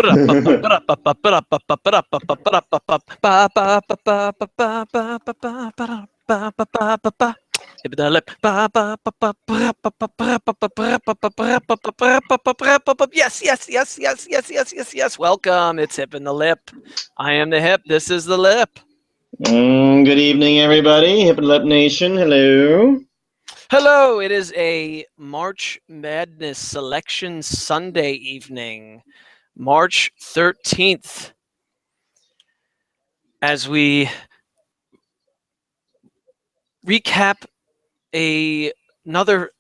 Hip the lip. Yes, yes, yes, yes, yes, yes, yes, yes. Welcome. It's Hip and the Lip. I am the Hip. This is the Lip. Good evening, everybody. Hip and Lip Nation. Hello. Hello. It is a March Madness Selection Sunday evening, March 13th. As we recap another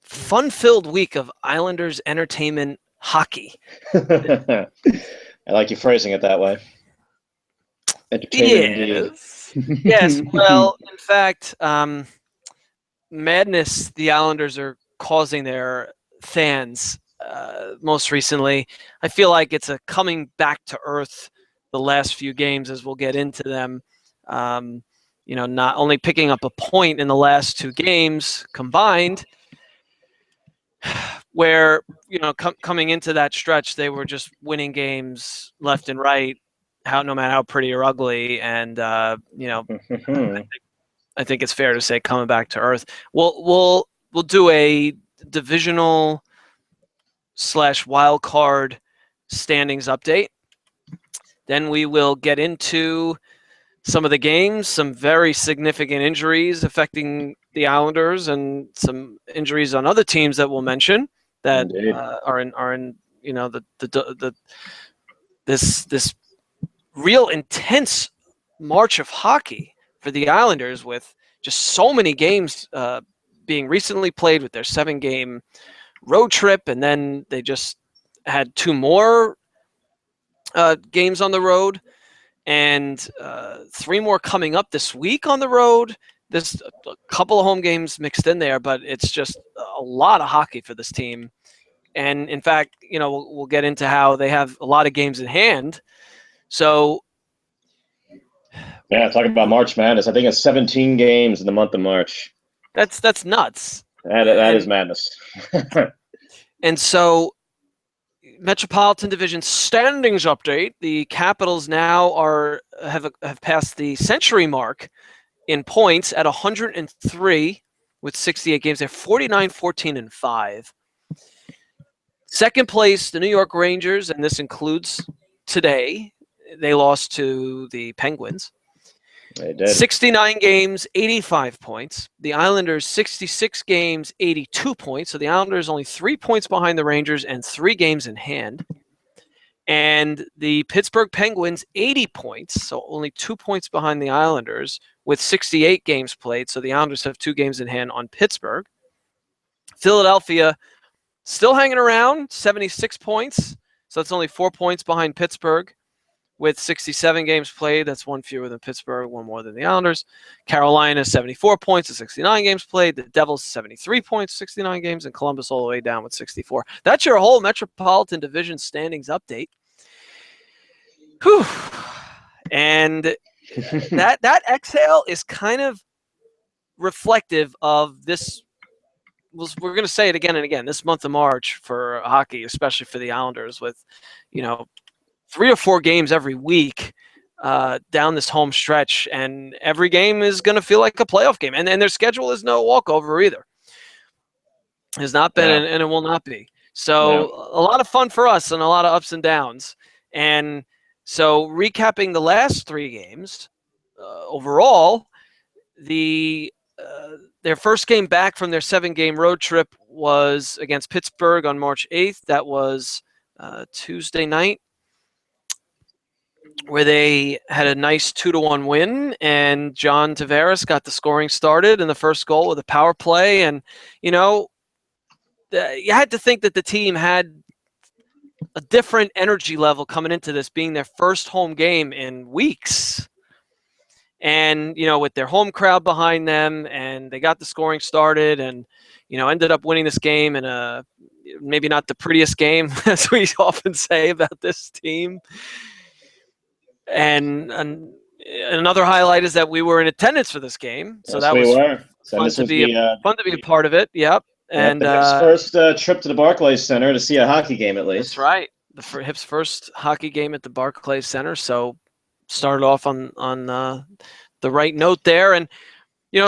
fun-filled week of Islanders entertainment hockey. I like you phrasing it that way. Entertainment indeed. Yes. Well, in fact, madness the Islanders are causing their fans most recently. I feel like it's a coming back to earth the last few games as we'll get into them. Not only picking up a point in the last two games combined, where, coming into that stretch, they were just winning games left and right, no matter how pretty or ugly. And, I think it's fair to say coming back to earth. We'll do a divisional / wild card standings update. Then we will get into some of the games, some very significant injuries affecting the Islanders, and some injuries on other teams that we'll mention that are in this real intense march of hockey for the Islanders, with just so many games being recently played with their 7-game road trip, and then they just had 2 more games on the road, and 3 more coming up this week on the road. There's a couple of home games mixed in there, but it's just a lot of hockey for this team. And in fact, we'll get into how they have a lot of games in hand. So, yeah, talking about March Madness. I think it's 17 games in the month of March. That's nuts. That is madness. And so, Metropolitan Division standings update. The Capitals now have passed the century mark in points at 103 with 68 games. They're 49-14-5. Second place, the New York Rangers, and this includes today. They lost to the Penguins. They did. 69 games, 85 points. The Islanders, 66 games, 82 points. So the Islanders only 3 points behind the Rangers and 3 games in hand. And the Pittsburgh Penguins, 80 points. So only 2 points behind the Islanders with 68 games played. So the Islanders have 2 games in hand on Pittsburgh. Philadelphia, still hanging around, 76 points. So that's only 4 points behind Pittsburgh with 67 games played. That's 1 fewer than Pittsburgh, 1 more than the Islanders. Carolina, 74 points with 69 games played. The Devils, 73 points, 69 games. And Columbus all the way down with 64. That's your whole Metropolitan Division standings update. Whew. And that exhale is kind of reflective of this. We're going to say it again and again. This month of March for hockey, especially for the Islanders, with 3 or 4 games every week down this home stretch, and every game is going to feel like a playoff game. And their schedule is no walkover either. It has not been, and it will not be. So a lot of fun for us and a lot of ups and downs. And so recapping the last 3 games, overall, their first game back from their 7-game road trip was against Pittsburgh on March 8th. That was Tuesday night, where they had a nice 2-1 win, and John Tavares got the scoring started in the first goal with a power play. And, you had to think that the team had a different energy level coming into this, being their first home game in weeks. And, with their home crowd behind them, and they got the scoring started and, ended up winning this game in a maybe not the prettiest game, as we often say about this team. And another highlight is that we were in attendance for this game. So yes, that we was were. fun to be a part of it. Yep. And the first trip to the Barclays Center to see a hockey game, at least. That's right. Hip's first hockey game at the Barclays Center. So started off on the right note there. And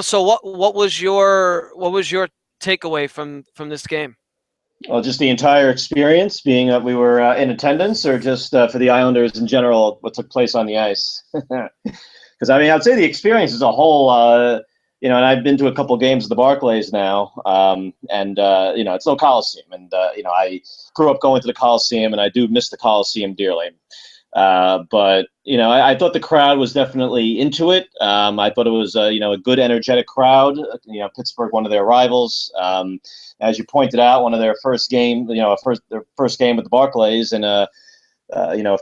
so what was your takeaway from this game? Well, just the entire experience, being that we were in attendance, or just for the Islanders in general, what took place on the ice. Because I'd say the experience as a whole, and I've been to a couple games at the Barclays now, and it's no Coliseum, and I grew up going to the Coliseum, and I do miss the Coliseum dearly. But I thought the crowd was definitely into it. I thought it was a good, energetic crowd. Pittsburgh, one of their rivals. As you pointed out, one of their first game, their first game with the Barclays in a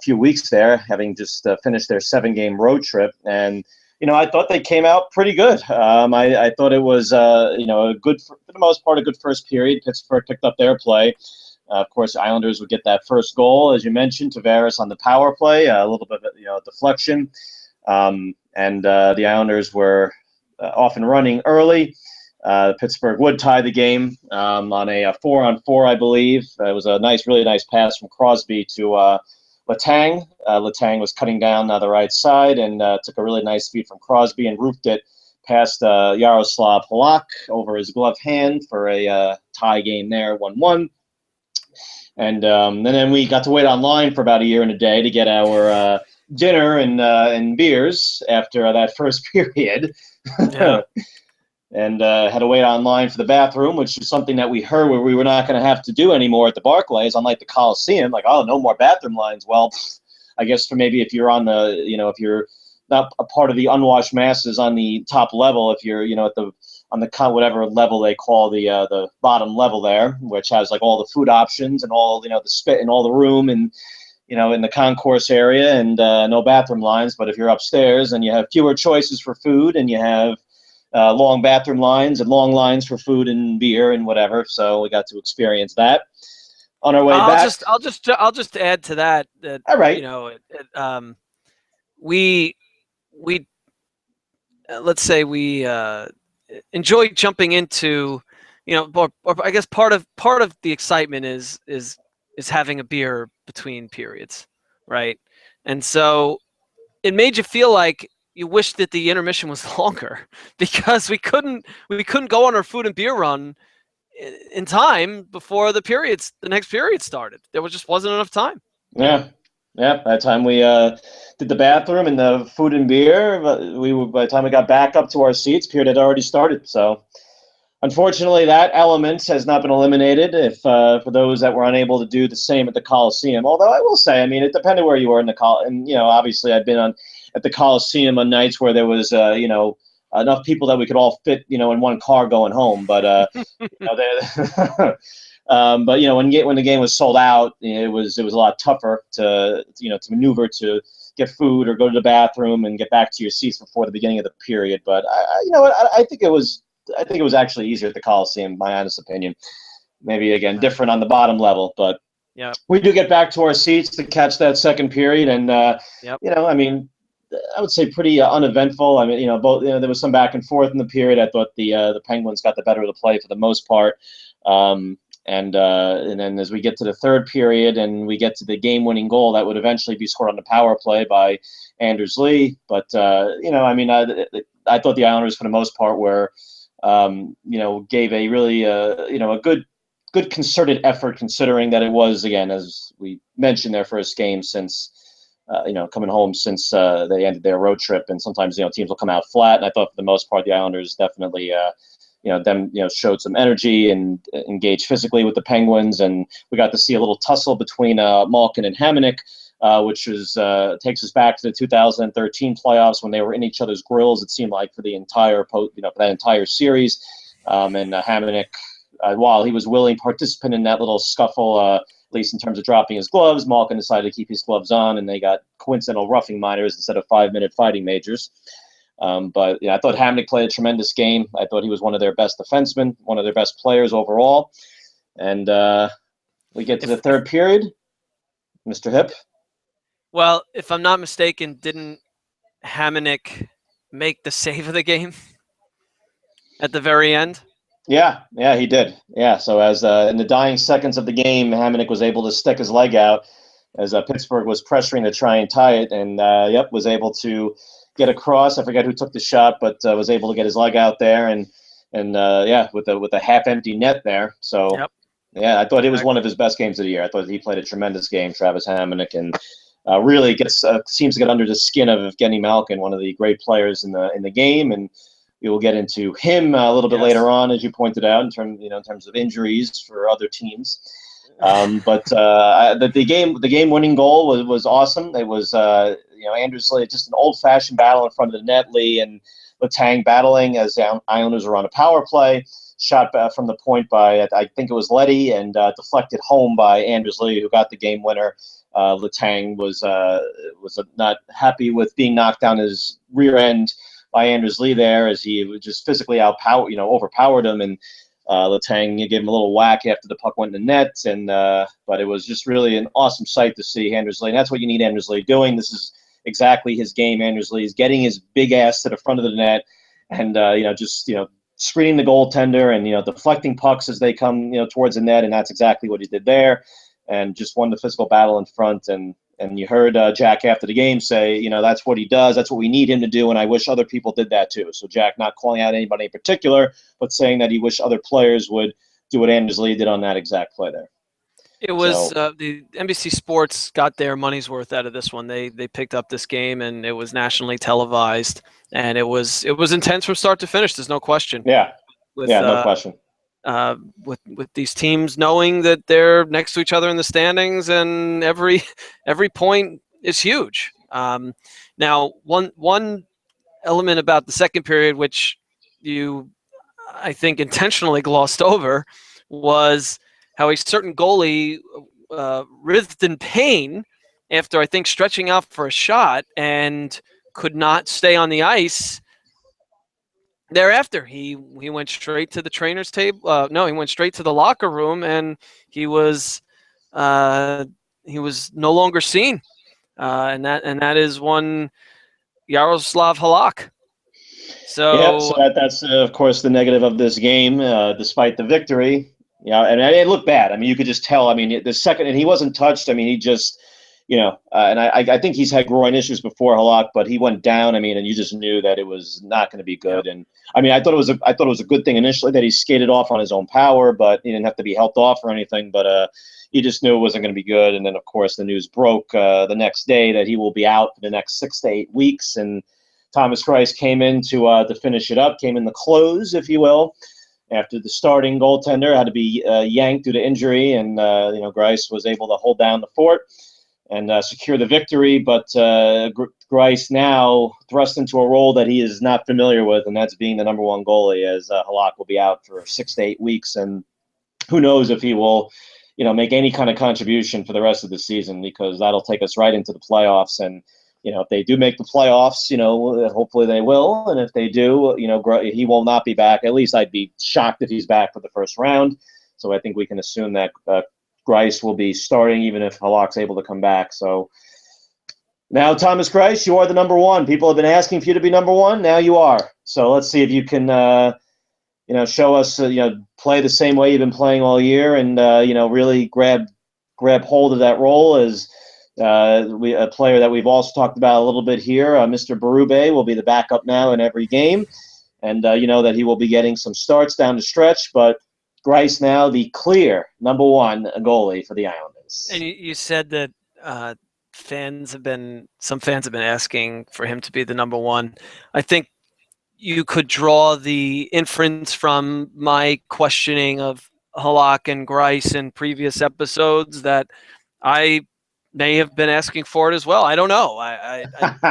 few weeks there, having just finished their 7-game road trip. And I thought they came out pretty good. I thought it was a good, for the most part, a good first period. Pittsburgh picked up their play. Of course, the Islanders would get that first goal, as you mentioned, Tavares on the power play, a little bit of deflection. And the Islanders were off and running early. Pittsburgh would tie the game on a 4-on-4, I believe. It was a really nice pass from Crosby to Letang. Letang was cutting down the right side and took a really nice feed from Crosby and roofed it past Yaroslav Halak over his gloved hand for a tie game there, 1-1. And then we got to wait online for about a year and a day to get our dinner and beers after that first period. Yeah. And had to wait online for the bathroom, which is something that we heard where we were not going to have to do anymore at the Barclays, unlike the Coliseum. Like, oh, no more bathroom lines. Well, I guess for maybe if you're on the, if you're not a part of the unwashed masses on the top level, if you're, on the whatever level they call the bottom level there, which has like all the food options and all, the spit and all the room and, in the concourse area and no bathroom lines. But if you're upstairs and you have fewer choices for food and you have long bathroom lines and long lines for food and beer and whatever. So we got to experience that on our way back. I'll just add to that. All right. We let's say we enjoy jumping into, or I guess part of the excitement is having a beer between periods, right? And so it made you feel like you wish that the intermission was longer because we couldn't go on our food and beer run in time before the next period started. There just wasn't enough time. Yeah. By the time we did the bathroom and the food and beer, by the time we got back up to our seats, period had already started. So unfortunately, that element has not been eliminated for those that were unable to do the same at the Coliseum. Although I will say, it depended where you were in the and obviously I've been at the Coliseum on nights where there was enough people that we could all fit in one car going home. But but when the game was sold out, it was a lot tougher to maneuver to get food or go to the bathroom and get back to your seats before the beginning of the period. But I think it was actually easier at the Coliseum, my honest opinion. Maybe again different on the bottom level, but yeah, we do get back to our seats to catch that second period, and I would say pretty uneventful. Both there was some back and forth in the period. I thought the Penguins got the better of the play for the most part. And then as we get to the third period and we get to the game-winning goal that would eventually be scored on the power play by Anders Lee. But I thought the Islanders for the most part were, gave a really a good concerted effort, considering that it was, again, as we mentioned, their first game since. Coming home since they ended their road trip, and sometimes teams will come out flat. And I thought for the most part the Islanders definitely showed some energy and engaged physically with the Penguins, and we got to see a little tussle between Malkin and Hamonic, which was takes us back to the 2013 playoffs when they were in each other's grills. It seemed like for the entire for that entire series, and Hamonic, while he was willing participant in that little scuffle. At least in terms of dropping his gloves, Malkin decided to keep his gloves on, and they got coincidental roughing minors instead of 5-minute fighting majors. But I thought Hamonic played a tremendous game. I thought he was one of their best defensemen, one of their best players overall. And we get to the third period. Mr. Hip? Well, if I'm not mistaken, didn't Hamonic make the save of the game at the very end? Yeah, he did. Yeah, so as in the dying seconds of the game, Hamonic was able to stick his leg out as Pittsburgh was pressuring to try and tie it, and was able to get across. I forget who took the shot, but was able to get his leg out there, and with a half-empty net there. So Yep. yeah, I thought it was one of his best games of the year. I thought he played a tremendous game, Travis Hamonic, and really seems to get under the skin of Evgeny Malkin, one of the great players in the game, and we will get into him a little bit later on, as you pointed out, in terms of injuries for other teams. But the game-winning goal was awesome. It was Anders Lee, just an old-fashioned battle in front of the net. Lee and Letang battling as the Islanders were on a power play. Shot from the point by, I think it was Leddy, and deflected home by Anders Lee, who got the game winner. Letang was not happy with being knocked down his rear end by Anders Lee there, as he just physically overpowered him, and Letang gave him a little whack after the puck went in the net, and but it was just really an awesome sight to see Anders Lee, and that's what you need Anders Lee doing. This is exactly his game. Anders Lee is getting his big ass to the front of the net, and screening the goaltender and deflecting pucks as they come towards the net, and that's exactly what he did there, and just won the physical battle in front. And you heard Jack after the game say, that's what he does. That's what we need him to do, and I wish other people did that too. So Jack not calling out anybody in particular, but saying that he wished other players would do what Anders Lee did on that exact play there. It was the NBC Sports got their money's worth out of this one. They picked up this game, and it was nationally televised, and it was intense from start to finish. There's no question. Yeah, no question. With these teams knowing that they're next to each other in the standings, and every point is huge. Now, one element about the second period, which I think intentionally glossed over, was how a certain goalie writhed in pain after, I think, stretching out for a shot and could not stay on the ice. Thereafter, he went straight to the trainer's table. No, he went straight to the locker room, and he was no longer seen. And that is one Yaroslav Halak. So that's of course the negative of this game. Despite the victory, and it looked bad. I mean, you could just tell. I mean, the second, and he wasn't touched. I mean, he just. And I think he's had groin issues before, Halak, but he went down. I mean, and you just knew that it was not going to be good. And I mean, I thought it was a good thing initially that he skated off on his own power, but he didn't have to be helped off or anything. But you just knew it wasn't going to be good. And then, of course, the news broke the next day that he will be out for the next 6 to 8 weeks. And Thomas Greiss came in to finish it up, came in the close, if you will, after the starting goaltender had to be yanked due to injury, and Greiss was able to hold down the fort and secure the victory. But Greiss now thrust into a role that he is not familiar with, and that's being the number one goalie, as Halak will be out for 6 to 8 weeks. And who knows if he will, make any kind of contribution for the rest of the season, because that'll take us right into the playoffs. And, if they do make the playoffs, hopefully they will. And if they do, he will not be back. At least I'd be shocked if he's back for the first round. So I think we can assume that Greiss will be starting, even if Halak's able to come back. So now, Thomas Greiss, you are the number one. People have been asking for you to be number one. Now you are. So let's see if you can, show us, play the same way you've been playing all year, and really grab hold of that role as a player that we've also talked about a little bit here. Mr. Berube will be the backup now in every game, and that he will be getting some starts down the stretch, but Greiss now the clear number one goalie for the Islanders. And you said that some fans have been asking for him to be the number one. I think you could draw the inference from my questioning of Halak and Greiss in previous episodes that I may have been asking for it as well. I don't know. I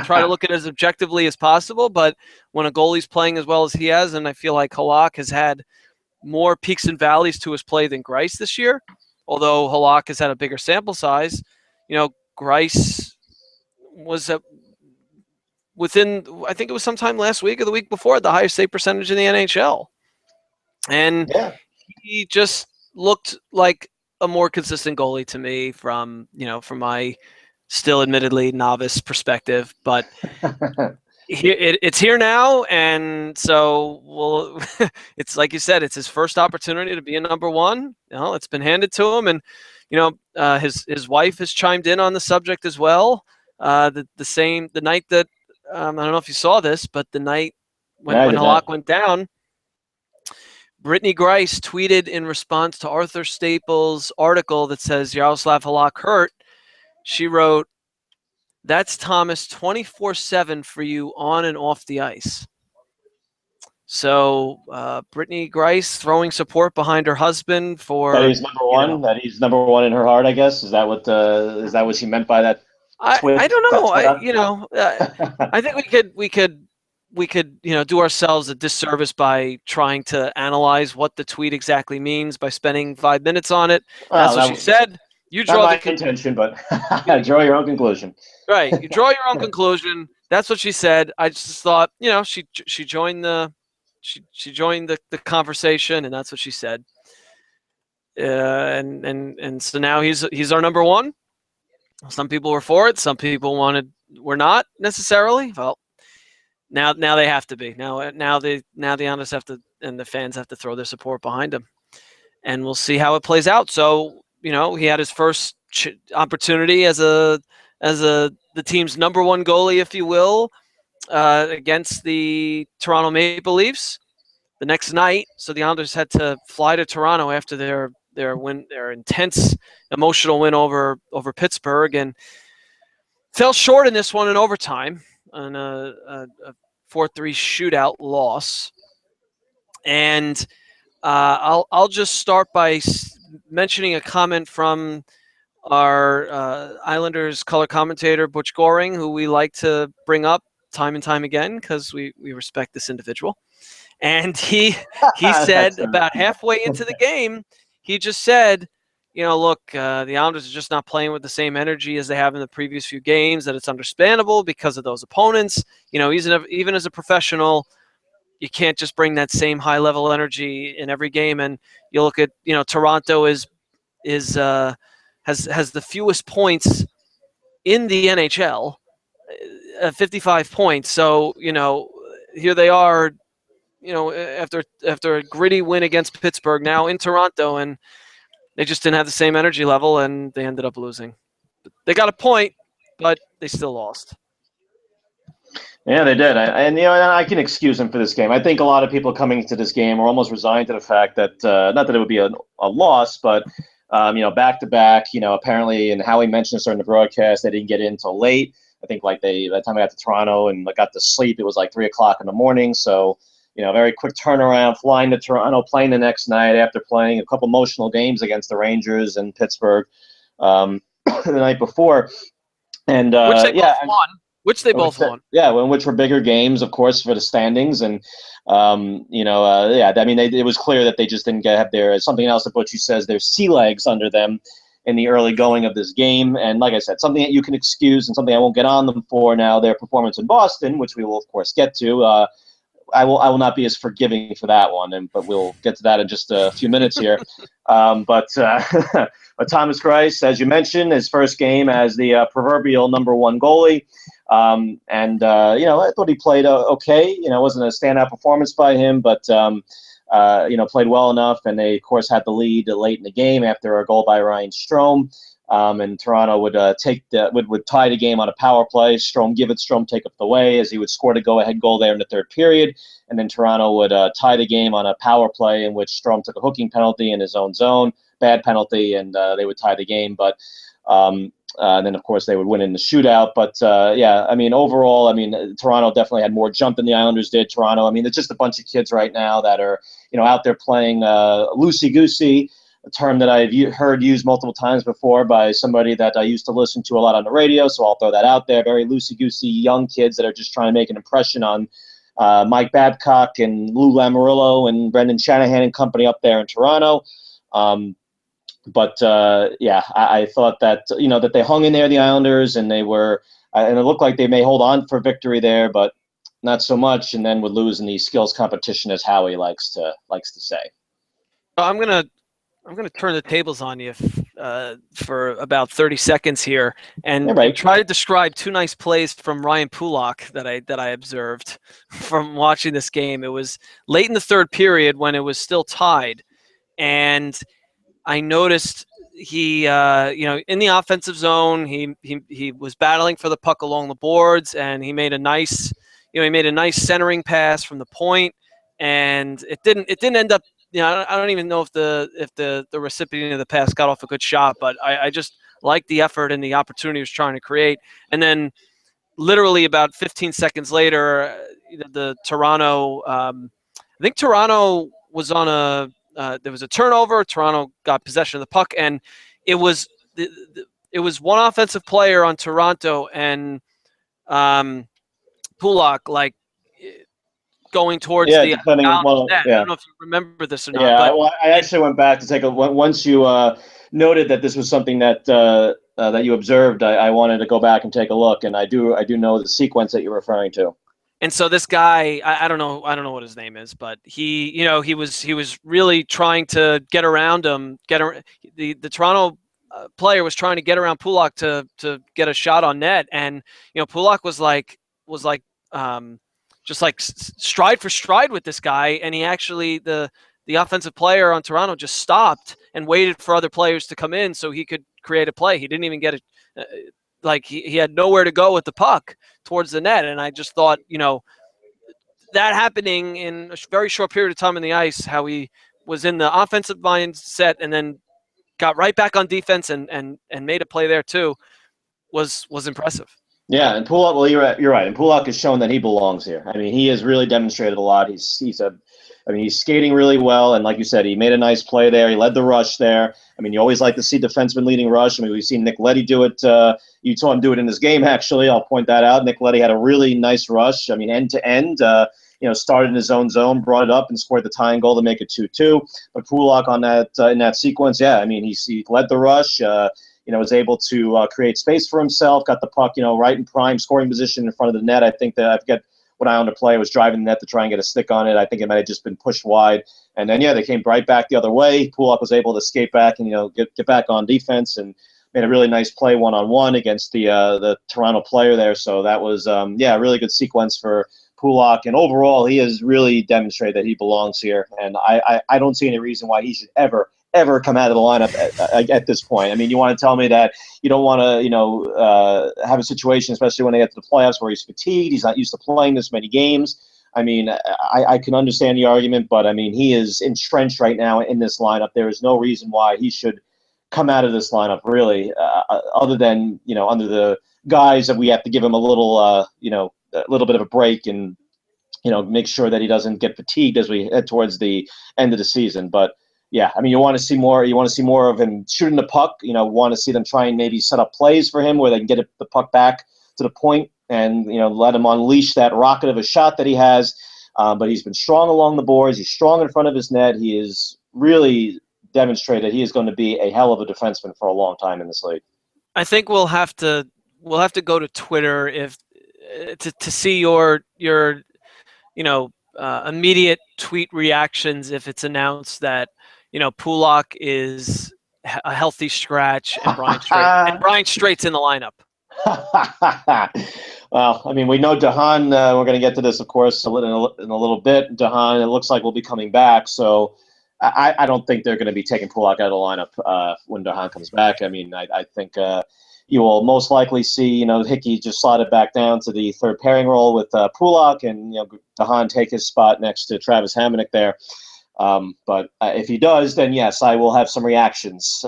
try to look at it as objectively as possible, but when a goalie's playing as well as he has, and I feel like Halak has had more peaks and valleys to his play than Greiss this year, although Halak has had a bigger sample size. Greiss was within, I think it was sometime last week or the week before, the highest save percentage in the NHL. And he just looked like a more consistent goalie to me from my still admittedly novice perspective, but it's here now, and so it's like you said, it's his first opportunity to be a number one. It's been handed to him, and his wife has chimed in on the subject as well. The night that I don't know if you saw this, but the night when Halak went down, Brittany Grice tweeted in response to Arthur Staples' article that says Yaroslav Halak hurt. She wrote, "That's Thomas 24/7 for you on and off the ice." So Brittany Grice throwing support behind her husband for that he's number one. That he's number one in her heart, I guess. Is that what she meant by that? I don't know. I think we could do ourselves a disservice by trying to analyze what the tweet exactly means by spending 5 minutes on it. That's what she said. You draw not my intention, but draw your own conclusion. Right, you draw your own conclusion. That's what she said. I just thought, she joined the conversation, and that's what she said. And so now he's our number one. Some people were for it. Some people were not necessarily. Well, now they have to be. Now the Islanders have to, and the fans have to throw their support behind him, and we'll see how it plays out. So he had his first opportunity as the team's number one goalie, if you will, against the Toronto Maple Leafs the next night. So the Islanders had to fly to Toronto after their intense emotional win over Pittsburgh, and fell short in this one in overtime on a 4-3 shootout loss. And I'll just start by mentioning a comment from our Islanders color commentator Butch Goring, who we like to bring up time and time again because we respect this individual. And he said about halfway into the game, he just said, look, the Islanders are just not playing with the same energy as they have in the previous few games, that it's understandable because of those opponents. Even as a professional, you can't just bring that same high-level energy in every game. And you look at, Toronto has the fewest points in the NHL, 55 points. So, here they are, after a gritty win against Pittsburgh, now in Toronto, and they just didn't have the same energy level, and they ended up losing. They got a point, but they still lost. Yeah, they did. And I can excuse them for this game. I think a lot of people coming into this game were almost resigned to the fact that, not that it would be a loss, but, back-to-back, apparently, and Howie mentioned this during the broadcast, they didn't get in until late. I think by the time I got to Toronto and got to sleep, it was like 3 o'clock in the morning. So, very quick turnaround, flying to Toronto, playing the next night after playing a couple emotional games against the Rangers and Pittsburgh the night before. And which they both won. Which they both won. Yeah, which were bigger games, of course, for the standings. And, it was clear that they just didn't have something else that Butchie says, their sea legs under them in the early going of this game. And like I said, something that you can excuse and something I won't get on them for now, their performance in Boston, which we will, of course, get to. I will not be as forgiving for that one, but we'll get to that in just a few minutes here. But Thomas Greiss, as you mentioned, his first game as the proverbial number one goalie. I thought he played okay. It wasn't a standout performance by him, but played well enough. And they, of course, had the lead late in the game after a goal by Ryan Strome. And Toronto would tie the game on a power play. Strome take up the way as he would score the go-ahead goal there in the third period. And then Toronto would tie the game on a power play in which Strome took a hooking penalty in his own zone, bad penalty, and they would tie the game. But then, of course, they would win in the shootout. But, overall, Toronto definitely had more jump than the Islanders did. Toronto, it's just a bunch of kids right now that are, out there playing loosey-goosey, a term that I've heard used multiple times before by somebody that I used to listen to a lot on the radio, so I'll throw that out there. Very loosey-goosey young kids that are just trying to make an impression on Mike Babcock and Lou Lamoriello and Brendan Shanahan and company up there in Toronto. I thought that, that they hung in there, the Islanders, and they were and it looked like they may hold on for victory there, but not so much, and then would lose in the skills competition, as Howie likes to say. I'm gonna turn the tables on you for about 30 seconds here, and try to describe two nice plays from Ryan Pulock that I observed from watching this game. It was late in the third period when it was still tied, and I noticed he in the offensive zone, he was battling for the puck along the boards, and he made a nice centering pass from the point, and it didn't end up. I don't even know if the recipient of the pass got off a good shot, but I just liked the effort and the opportunity he was trying to create. And then literally about 15 seconds later, the Toronto, I think Toronto was on there was a turnover. Toronto got possession of the puck, and it was it was one offensive player on Toronto, and Pulock going towards Yeah, the depending. Well, net. I yeah, don't know if you remember this or not, yeah. but I actually went back to take a once you noted that this was something that that you observed. I wanted to go back and take a look, and I do know the sequence that you're referring to. and so this guy, I don't know what his name is, but he was really trying to get around him. The Toronto player was trying to get around Pulock to get a shot on net, and Pulock was like just like stride for stride with this guy, and he actually the offensive player on Toronto just stopped and waited for other players to come in so he could create a play. He didn't even get he had nowhere to go with the puck towards the net, and I just thought that happening in a very short period of time in the ice, how he was in the offensive mindset and then got right back on defense and made a play there too, was impressive. Yeah, and Pulak. Well, you're right. And Pulak has shown that he belongs here. I mean, he has really demonstrated a lot. He's skating really well, and like you said, he made a nice play there. He led the rush there. I mean, you always like to see defensemen leading rush. I mean, we've seen Nick Leddy do it. You saw him do it in this game, actually. I'll point that out. Nick Leddy had a really nice rush. I mean, end to end. Started in his own zone, brought it up, and scored the tying goal to make it 2-2. But Pulak on that in that sequence, yeah, I mean, he led the rush. Was able to create space for himself, got the puck, right in prime scoring position in front of the net. I think that I forget what Islander player was driving the net to try and get a stick on it. I think it might have just been pushed wide. And then, they came right back the other way. Pulak was able to skate back and, get back on defense and made a really nice play one-on-one against the Toronto player there. So that was, a really good sequence for Pulak. And overall, he has really demonstrated that he belongs here. And I don't see any reason why he should ever come out of the lineup at this point. I mean, you want to tell me that you don't want to, have a situation, especially when they get to the playoffs, where he's fatigued, he's not used to playing this many games. I mean, I can understand the argument, but I mean, he is entrenched right now in this lineup. There is no reason why he should come out of this lineup, really, other than, under the guise that we have to give him a little bit of a break and, make sure that he doesn't get fatigued as we head towards the end of the season. But yeah, I mean, you want to see more. You want to see more of him shooting the puck. Want to see them try and maybe set up plays for him where they can get the puck back to the point and let him unleash that rocket of a shot that he has. But he's been strong along the boards. He's strong in front of his net. He is really demonstrated he is going to be a hell of a defenseman for a long time in this league. I think we'll have to go to Twitter to see your immediate tweet reactions if it's announced that Pulak is a healthy scratch and Brian Straight's in the lineup. Well, I mean, we know Dahan. We're going to get to this, of course, in a little bit. Dahan, it looks like, will be coming back. So I don't think they're going to be taking Pulak out of the lineup when Dahan comes back. I mean, I think you will most likely see, Hickey just slot it back down to the third pairing role with Pulak, and Dahan take his spot next to Travis Hamonic there. But if he does, then yes, I will have some reactions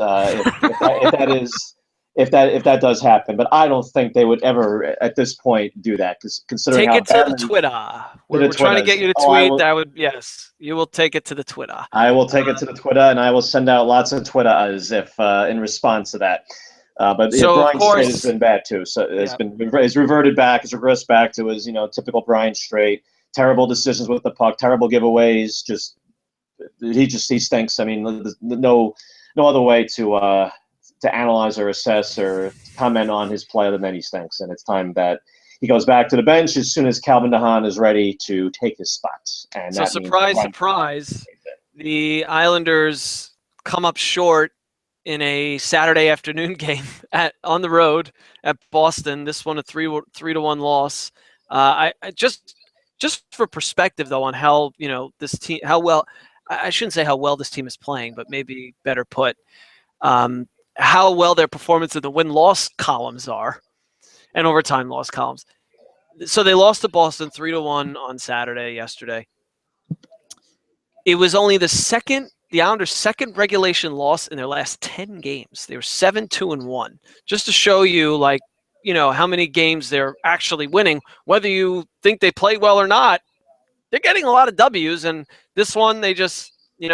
if that does happen. But I don't think they would ever at this point do that, because considering take it to the Twitter. We're trying to get you to tweet. Yes, you will take it to the Twitter. I will take it to the Twitter, and I will send out lots of Twitters if in response to that. But Brian Strait has been bad too. So it's reverted back, it's regressed back to his typical Brian Strait. Terrible decisions with the puck, terrible giveaways. He stinks. I mean, there's no other way to analyze or assess or comment on his play other than he stinks. And it's time that he goes back to the bench as soon as Calvin Dahan is ready to take his spot. And so surprise, the Islanders come up short in a Saturday afternoon game on the road at Boston. This one a 3-1 loss. I just for perspective though on how this team, how well, I shouldn't say how well this team is playing, but maybe better put. how well their performance in the win-loss columns are and overtime loss columns. So they lost to Boston 3-1 on Saturday yesterday. It was only the Islanders' second regulation loss in their last 10 games. They were 7-2-1. Just to show you, how many games they're actually winning. Whether you think they play well or not, they're getting a lot of W's. And this one, they just, they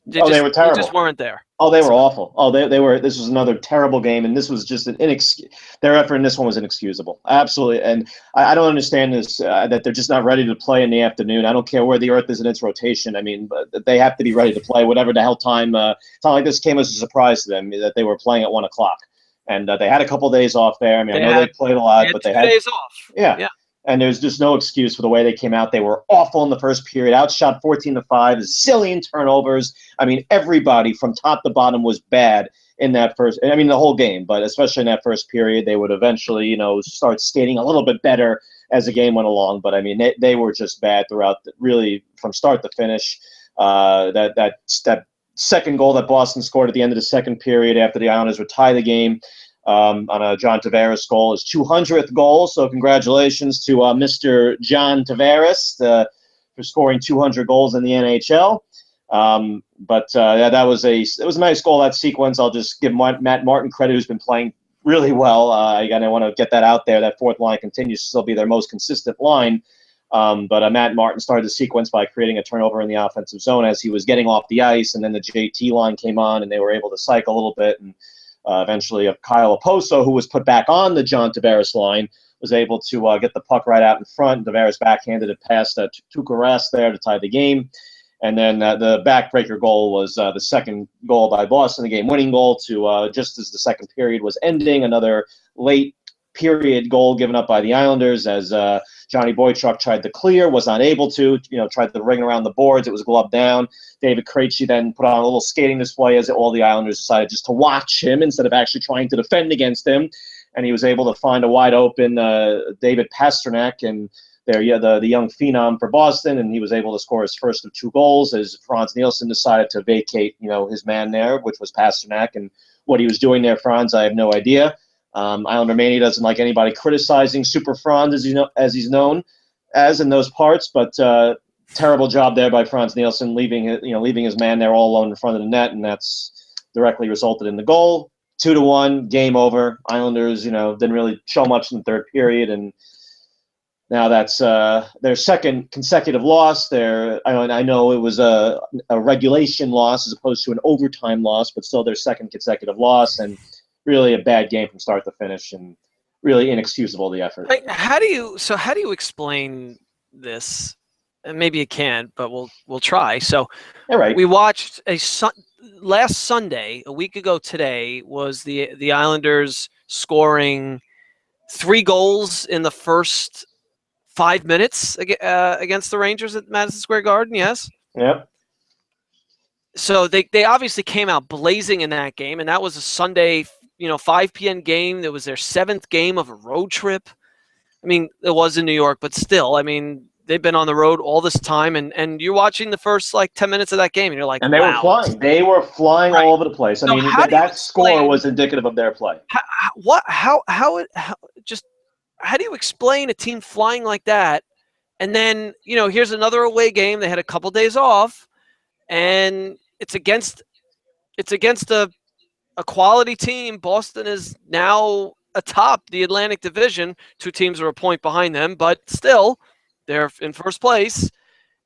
They were terrible. just weren't there. Oh, they were awful. Oh, they were. This was another terrible game, and this was just their effort in this one was inexcusable. Absolutely, and I don't understand this that they're just not ready to play in the afternoon. I don't care where the Earth is in its rotation. I mean, but they have to be ready to play whatever the hell time. It's not like this came as a surprise to them that they were playing at 1 o'clock, and they had a couple of days off there. I mean, I know they played a lot, but they had 2 days off. Yeah. And there's just no excuse for the way they came out. They were awful in the first period, outshot 14-5, a zillion turnovers. I mean, everybody from top to bottom was bad in that first. I mean, the whole game, but especially in that first period, they would eventually, start skating a little bit better as the game went along. But I mean, they were just bad throughout, really from start to finish. That second goal that Boston scored at the end of the second period after the Islanders would tie the game. On a John Tavares goal, his 200th goal. So congratulations to Mr. John Tavares for scoring 200 goals in the NHL. That was a nice goal, that sequence. I'll just give Matt Martin credit, who's been playing really well. I want to get that out there. That fourth line continues to still be their most consistent line. But Matt Martin started the sequence by creating a turnover in the offensive zone as he was getting off the ice, and then the JT line came on, and they were able to cycle a little bit, and eventually Kyle Oposo, who was put back on the John Tavares line, was able to get the puck right out in front. Tavares backhanded it past Tuukka Rask there to tie the game. And then the backbreaker goal was the second goal by Boston, the game-winning goal to just as the second period was ending, another late period goal given up by the Islanders as Johnny Boychuk tried to clear, was not able to, tried to ring around the boards. It was gloved down. David Krejci then put on a little skating display as all the Islanders decided just to watch him instead of actually trying to defend against him. And he was able to find a wide open David Pastrnak, and the young phenom for Boston, and he was able to score his first of 2 goals as Frans Nielsen decided to vacate, his man there, which was Pastrnak. And what he was doing there, Frans, I have no idea. Islander Mania doesn't like anybody criticizing Super Frans, as he's known as in those parts, but terrible job there by Frans Nielsen, leaving his man there all alone in front of the net, and that's directly resulted in the goal. 2-1, game over. Islanders, didn't really show much in the third period, and now that's their second consecutive loss. I know it was a regulation loss as opposed to an overtime loss, but still their second consecutive loss, and really a bad game from start to finish, and really inexcusable, the effort. How do you explain this? And maybe you can't, but we'll try. So All right. We watched last Sunday, a week ago today, was the Islanders scoring 3 goals in the first 5 minutes against the Rangers at Madison Square Garden. Yes. Yep. So they obviously came out blazing in that game, and that was a Sunday 5 p.m. game. That was their 7th game of a road trip. I mean, it was in New York, but still, I mean, they've been on the road all this time, and you're watching the first 10 minutes of that game, and you're like, and they wow. were flying. They were flying all over the place. I mean, that score was indicative of their play. How do you explain a team flying like that? And then, here's another away game. They had a couple days off, and it's against a quality team. Boston is now atop the Atlantic Division. 2 teams are a point behind them, but still, they're in first place.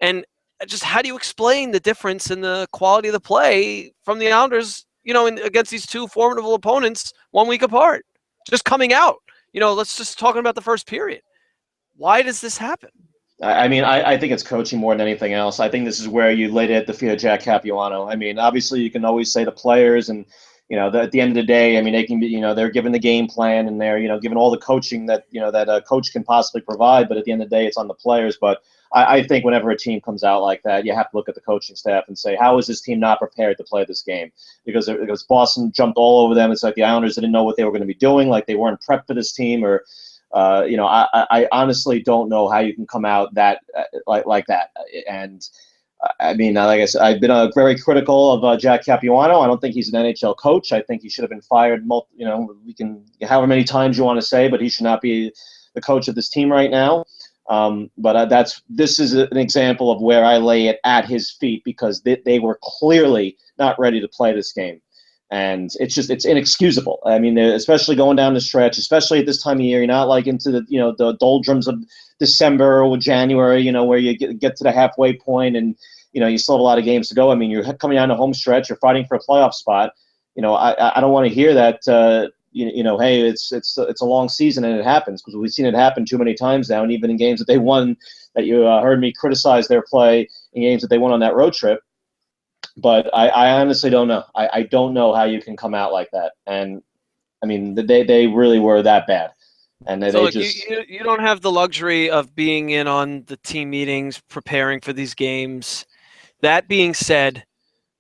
And just how do you explain the difference in the quality of the play from the Islanders, against these 2 formidable opponents 1 week apart? Just coming out. Let's just talk about the first period. Why does this happen? I mean, I think it's coaching more than anything else. I think this is where you laid it at the feet of Jack Capuano. I mean, obviously, you can always say the players, and at the end of the day, I mean, they can be, they're given the game plan, and they're, given all the coaching that that a coach can possibly provide. But at the end of the day, it's on the players. But I think whenever a team comes out like that, you have to look at the coaching staff and say, how is this team not prepared to play this game? Because Boston jumped all over them. It's like the Islanders didn't know what they were going to be doing, like they weren't prepped for this team, or I honestly don't know how you can come out that like that. And I mean, like I said, I've been very critical of Jack Capuano. I don't think he's an NHL coach. I think he should have been fired. We can however many times you want to say, but he should not be the coach of this team right now. But this is an example of where I lay it at his feet, because they were clearly not ready to play this game. And it's inexcusable. I mean, especially going down the stretch, especially at this time of year, you're not like into the doldrums of December or January, where you get to the halfway point and, you still have a lot of games to go. I mean, you're coming down the home stretch, you're fighting for a playoff spot. I don't want to hear that, hey, it's a long season and it happens, because we've seen it happen too many times now. And even in games that they won, that you heard me criticize their play in games that they won on that road trip. But I honestly don't know. I don't know how you can come out like that. And I mean, they really were that bad. And you don't have the luxury of being in on the team meetings, preparing for these games. That being said,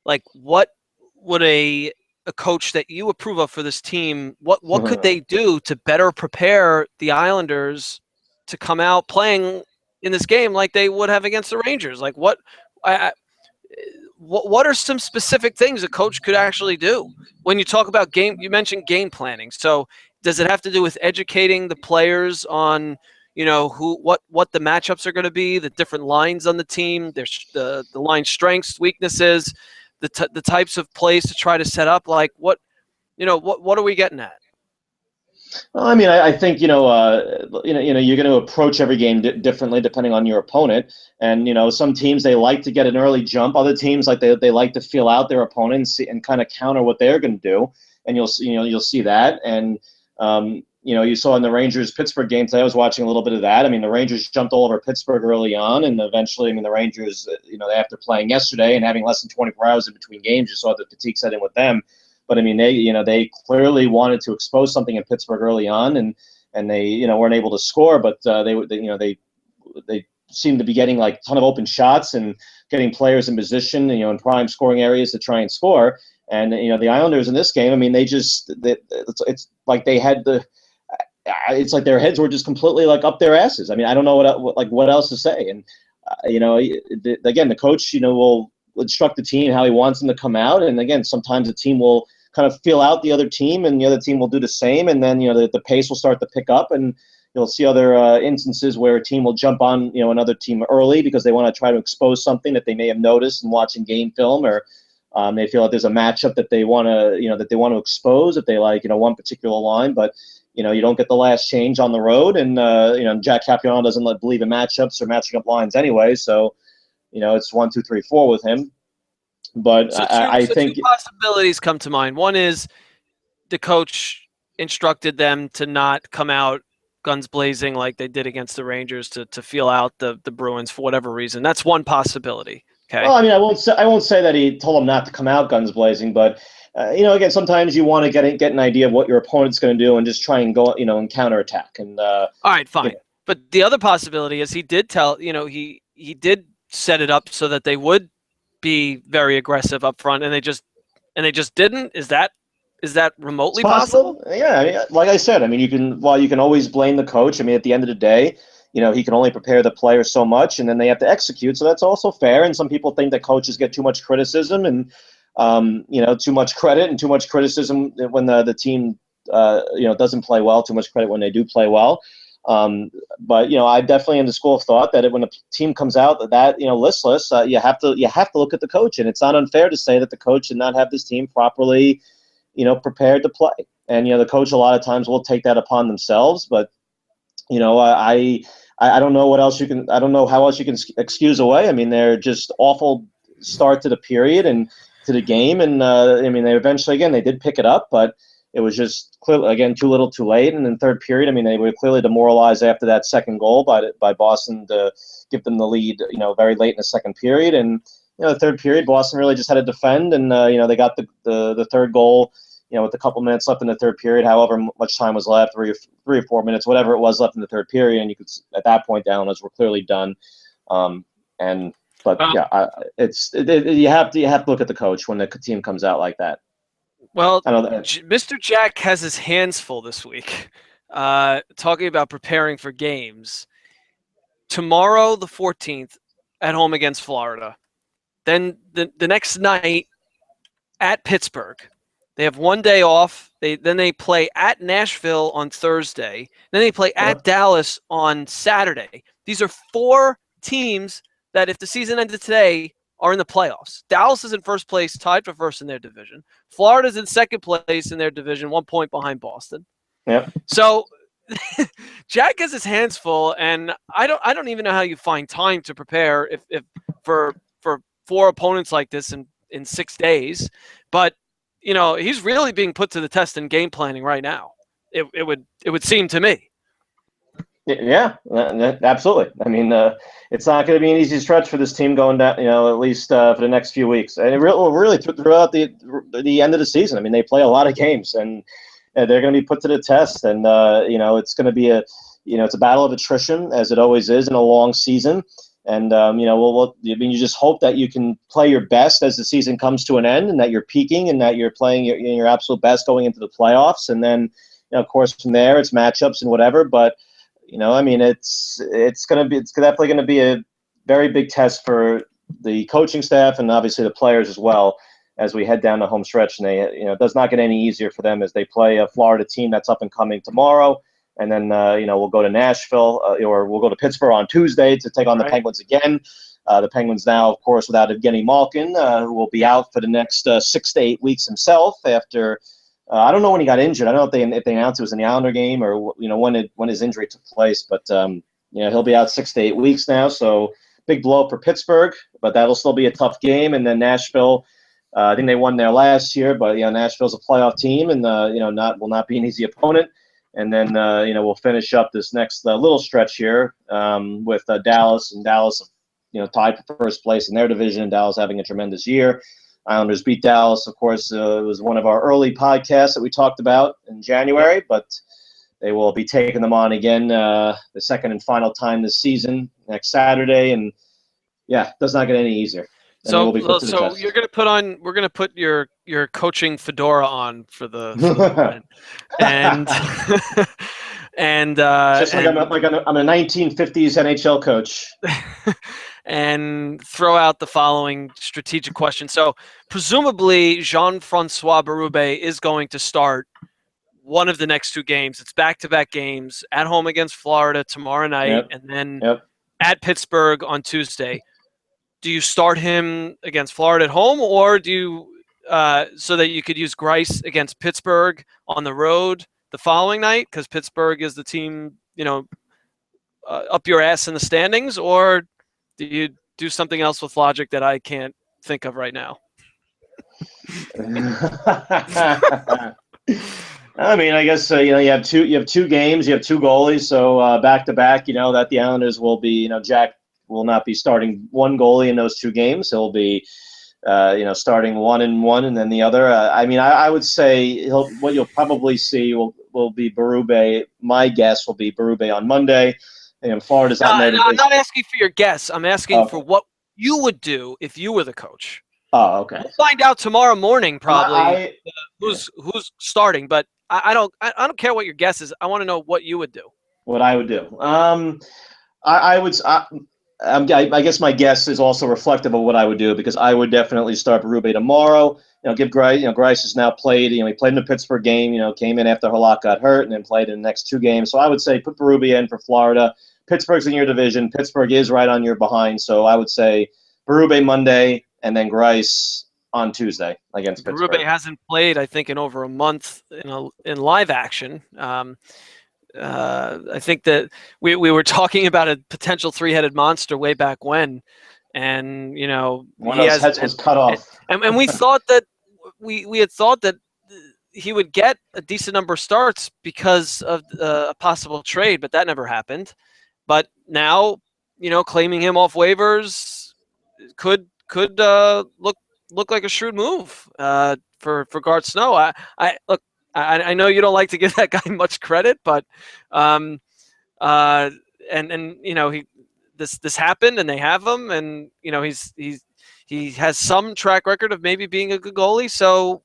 like, what would a coach that you approve of for this team, what could they do to better prepare the Islanders to come out playing in this game like they would have against the Rangers? Like, what are some specific things a coach could actually do when you talk about game? You mentioned game planning. So does it have to do with educating the players on, what the matchups are going to be, the different lines on the team, the line strengths, weaknesses, the types of plays to try to set up? Like, what are we getting at? Well, I mean, I think you're going to approach every game differently depending on your opponent, and some teams, they like to get an early jump. Other teams, like they like to feel out their opponents and kind of counter what they're going to do, and you'll see that. And you saw in the Rangers Pittsburgh game today, I was watching a little bit of that. I mean, the Rangers jumped all over Pittsburgh early on, and eventually, I mean, the Rangers, after playing yesterday and having less than 24 hours in between games, you saw the fatigue set in with them. But I mean, they clearly wanted to expose something in Pittsburgh early on, and they weren't able to score, but they seemed to be getting like a ton of open shots and getting players in position, in prime scoring areas to try and score. And the Islanders in this game, I mean, it's like they had it's like their heads were just completely like up their asses. I mean, I don't know what else to say. And again, the coach will instruct the team how he wants them to come out, and again, sometimes the team will kind of feel out the other team, and the other team will do the same, and then the pace will start to pick up, and you'll see other instances where a team will jump on another team early because they want to try to expose something that they may have noticed in watching game film, or they feel like there's a matchup that they want to expose, if they like one particular line, but you don't get the last change on the road, and Jack Capuano doesn't believe in matchups or matching up lines anyway, so it's 1, 2, 3, 4 with him. But I think two possibilities come to mind. One is the coach instructed them to not come out guns blazing like they did against the Rangers, to feel out the Bruins for whatever reason. That's one possibility. Okay. Well, I mean, I won't say that he told them not to come out guns blazing, but again, sometimes you want to get an idea of what your opponent's going to do and just try and go, and counterattack. And all right, fine. But the other possibility is he did tell, he did set it up so that they would be very aggressive up front, and they just didn't. Is that remotely possible? Yeah, I mean, like I said, I mean, you can always blame the coach. I mean, at the end of the day, he can only prepare the players so much, and then they have to execute. So that's also fair. And some people think that coaches get too much criticism and too much credit and too much criticism when the team doesn't play well. Too much credit when they do play well. But I definitely am the school of thought that when a team comes out that listless, you have to look at the coach, and it's not unfair to say that the coach did not have this team properly, prepared to play. And the coach a lot of times will take that upon themselves. But I don't know what else you can. I don't know how else you can excuse away. I mean, they're just awful start to the period and to the game, and I mean, they eventually they did pick it up, but it was just clearly, again, too little too late. And in third period, I mean, they were clearly demoralized after that second goal by Boston to give them the lead, very late in the second period. And, the third period, Boston really just had to defend. And, they got the third goal, with a couple minutes left in the third period, however much time was left, 3 or 4 minutes, whatever it was left in the third period. And you could, at that point, the Islanders were clearly done. But you have to look at the coach when the team comes out like that. Well, Mr. Jack has his hands full this week, talking about preparing for games. Tomorrow, the 14th, at home against Florida. Then the next night at Pittsburgh. They have one day off. Then they play at Nashville on Thursday. Then they play at Dallas on Saturday. These are 4 teams that, if the season ended today, are in the playoffs. Dallas is in first place, tied for first in their division. Florida's in second place in their division, 1 point behind Boston. Yep. So Jack has his hands full, and I don't even know how you find time to prepare if for 4 opponents like this in 6 days. But he's really being put to the test in game planning right now. It would seem to me. Yeah, absolutely. I mean, it's not going to be an easy stretch for this team going down, at least for the next few weeks. And really throughout the end of the season. I mean, they play a lot of games, and they're going to be put to the test. And, it's going to be it's a battle of attrition, as it always is in a long season. And, you just hope that you can play your best as the season comes to an end, and that you're peaking and that you're playing your absolute best going into the playoffs. And then, of course, from there, it's matchups and whatever. But, it's definitely going to be a very big test for the coaching staff and obviously the players as well as we head down the home stretch. And it does not get any easier for them as they play a Florida team that's up and coming tomorrow. And then, we'll go to Nashville or we'll go to Pittsburgh on Tuesday to take on the Penguins again. The Penguins now, of course, without Evgeny Malkin, who will be out for the next 6 to 8 weeks himself after I don't know when he got injured. I don't know if they announced it was in the Islander game or when his injury took place. But he'll be out 6 to 8 weeks now. So big blow up for Pittsburgh, but that'll still be a tough game. And then Nashville, I think they won there last year, but Nashville's a playoff team, and will not be an easy opponent. And then we'll finish up this next little stretch here with Dallas, and Dallas, tied for first place in their division, and Dallas having a tremendous year. Islanders beat Dallas, of course. It was one of our early podcasts that we talked about in January, but they will be taking them on again the second and final time this season next Saturday, and it does not get any easier. So you're gonna we're gonna put your coaching fedora on for the moment. And and just like I'm a 1950s NHL coach. And throw out the following strategic question. So presumably Jean-Francois Berube is going to start one of the next 2 games. It's back-to-back games at home against Florida tomorrow night, and then at Pittsburgh on Tuesday. Do you start him against Florida at home, or do you so that you could use Greiss against Pittsburgh on the road the following night, because Pittsburgh is the team up your ass in the standings, or do you do something else with logic that I can't think of right now? I mean, I guess you have 2 games, you have 2 goalies, so back to back. That the Islanders will be, Jack will not be starting one goalie in those 2 games. He'll be, starting one in one and then the other. I would say what you'll probably see will be Berube. My guess will be Berube on Monday. And Florida's not there. I'm not asking for your guess. I'm asking for what you would do if you were the coach. Oh, okay. We'll find out tomorrow morning, probably who's starting. But I don't care what your guess is. I want to know what you would do. What I would do. I guess my guess is also reflective of what I would do, because I would definitely start Berube tomorrow. Give Greiss. Greiss has now played. He played in the Pittsburgh game. Came in after Halak got hurt, and then played in the next 2 games. So I would say put Berube in for Florida. Pittsburgh's in your division. Pittsburgh is right on your behind. So I would say Berube Monday, and then Greiss on Tuesday against Pittsburgh. Berube hasn't played, I think, in over a month in live action. I think that we were talking about a potential 3-headed monster way back when, and one of his heads was cut off. And we thought that we had thought that he would get a decent number of starts because of a possible trade, but that never happened. But now, claiming him off waivers could look like a shrewd move for Garth Snow. I know you don't like to give that guy much credit, but this happened, and they have him, and he has some track record of maybe being a good goalie. So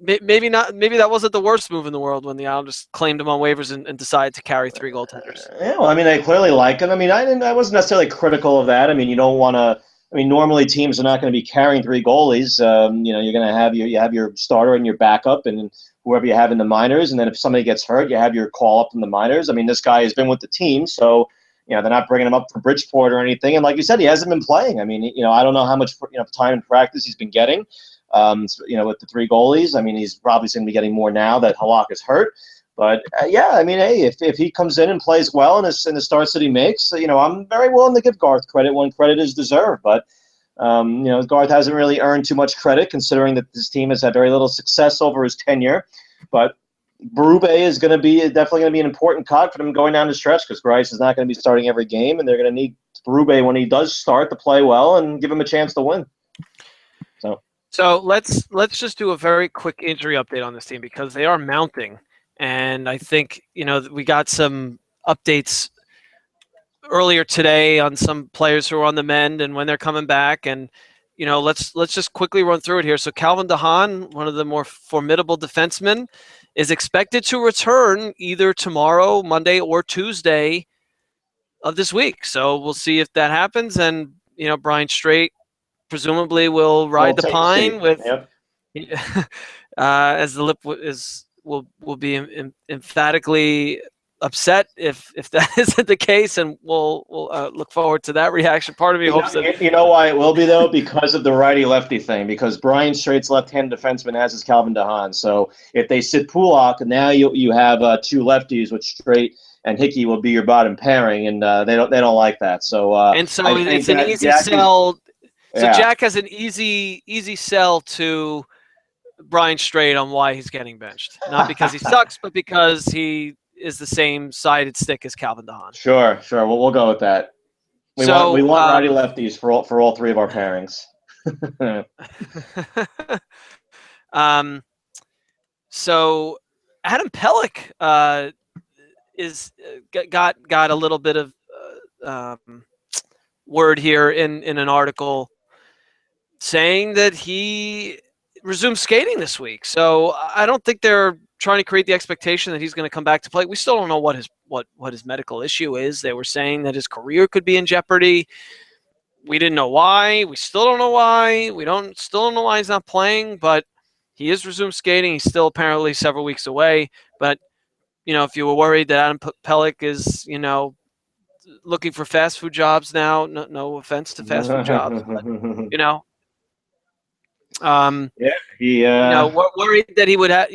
maybe not. Maybe that wasn't the worst move in the world when the Islanders claimed him on waivers and decided to carry 3 goaltenders. Yeah, well, they clearly like him. I wasn't necessarily critical of that. You don't want to. I mean, normally teams are not going to be carrying three goalies. You're going to have your starter and your backup and whoever you have in the minors. And then if somebody gets hurt, you have your call up in the minors. I mean, this guy has been with the team, so they're not bringing him up for Bridgeport or anything. And like you said, he hasn't been playing. I mean, I don't know how much time in practice he's been getting. With the three goalies, I mean, he's probably going to be getting more now that Halak is hurt. But I mean, hey, if he comes in and plays well in the starts that he makes, I'm very willing to give Garth credit when credit is deserved. But Garth hasn't really earned too much credit considering that this team has had very little success over his tenure. But Berube is definitely going to be an important cog for them going down the stretch because Greiss is not going to be starting every game, and they're going to need Berube when he does start to play well and give him a chance to win. So let's just do a very quick injury update on this team because they are mounting. And I think, we got some updates earlier today on some players who are on the mend and when they're coming back. And, let's just quickly run through it here. So Calvin DeHaan, one of the more formidable defensemen, is expected to return either tomorrow, Monday, or Tuesday of this week. So we'll see if that happens. And, Brian Straight presumably will ride the pine with as the lip will be emphatically upset if that isn't the case, and we'll look forward to that reaction. Part of me hopes that why it will be though, because of the righty-lefty thing. Because Brian Straight's left-handed defenseman, as is Calvin DeHaan. So if they sit Pulak, now you have two lefties, with Straight and Hickey will be your bottom pairing, and they don't like that. So it's an easy sell. So Jack has an easy sell to Brian Straight on why he's getting benched. Not because he sucks, but because he is the same sided stick as Calvin DeHaan. Sure. We'll go with that. We want righty lefties for all three of our pairings. So Adam Pelech got a little bit of word here in an article saying that he resumed skating this week. So I don't think they're trying to create the expectation that he's going to come back to play. We still don't know what his medical issue is. They were saying that his career could be in jeopardy. We didn't know why. We still don't know why. Still don't know why he's not playing, but he is resumed skating. He's still apparently several weeks away. But, if you were worried that Adam Pelech is, looking for fast food jobs now, no offense to fast food jobs, but, worried that he would have,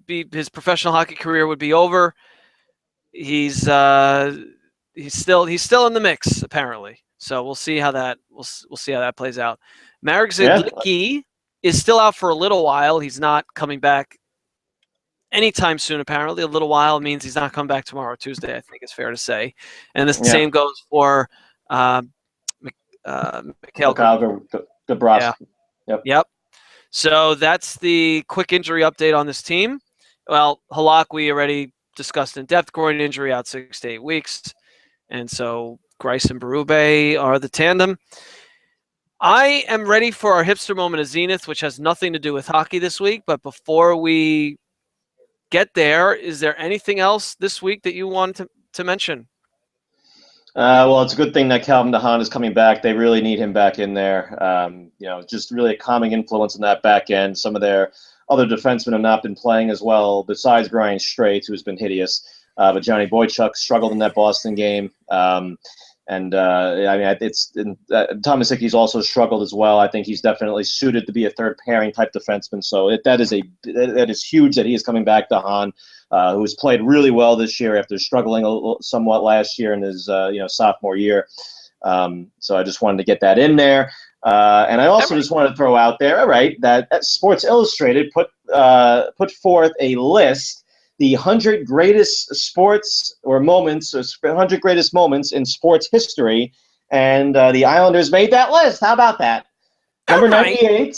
his professional hockey career would be over. He's still in the mix apparently. So we'll see how that plays out. Marek Zidlicki is still out for a little while. He's not coming back anytime soon. Apparently, a little while means he's not coming back tomorrow, Tuesday. I think it's fair to say. And the same goes for Mikhail Gabrowski. Yep. So that's the quick injury update on this team. Well, Halak, we already discussed in depth, groin injury out 6 to 8 weeks. And so Greiss and Berube are the tandem. I am ready for our hipster moment of Zenith, which has nothing to do with hockey this week. But before we get there, is there anything else this week that you wanted to mention? Well, it's a good thing that Calvin DeHaan is coming back. They really need him back in there. Just really a calming influence in that back end. Some of their other defensemen have not been playing as well, besides Brian Straight, who's been hideous. But Johnny Boychuk struggled in that Boston game. Thomas Hickey's also struggled as well. I think he's definitely suited to be a third pairing type defenseman. So that is huge that he is coming back. DeHaan, who has played really well this year after struggling somewhat last year in his sophomore year. So I just wanted to get that in there. And I also just wanted to throw out there, that Sports Illustrated put forth a list, the 100 greatest sports or moments, or 100 greatest moments in sports history, and the Islanders made that list. How about that? Number 98.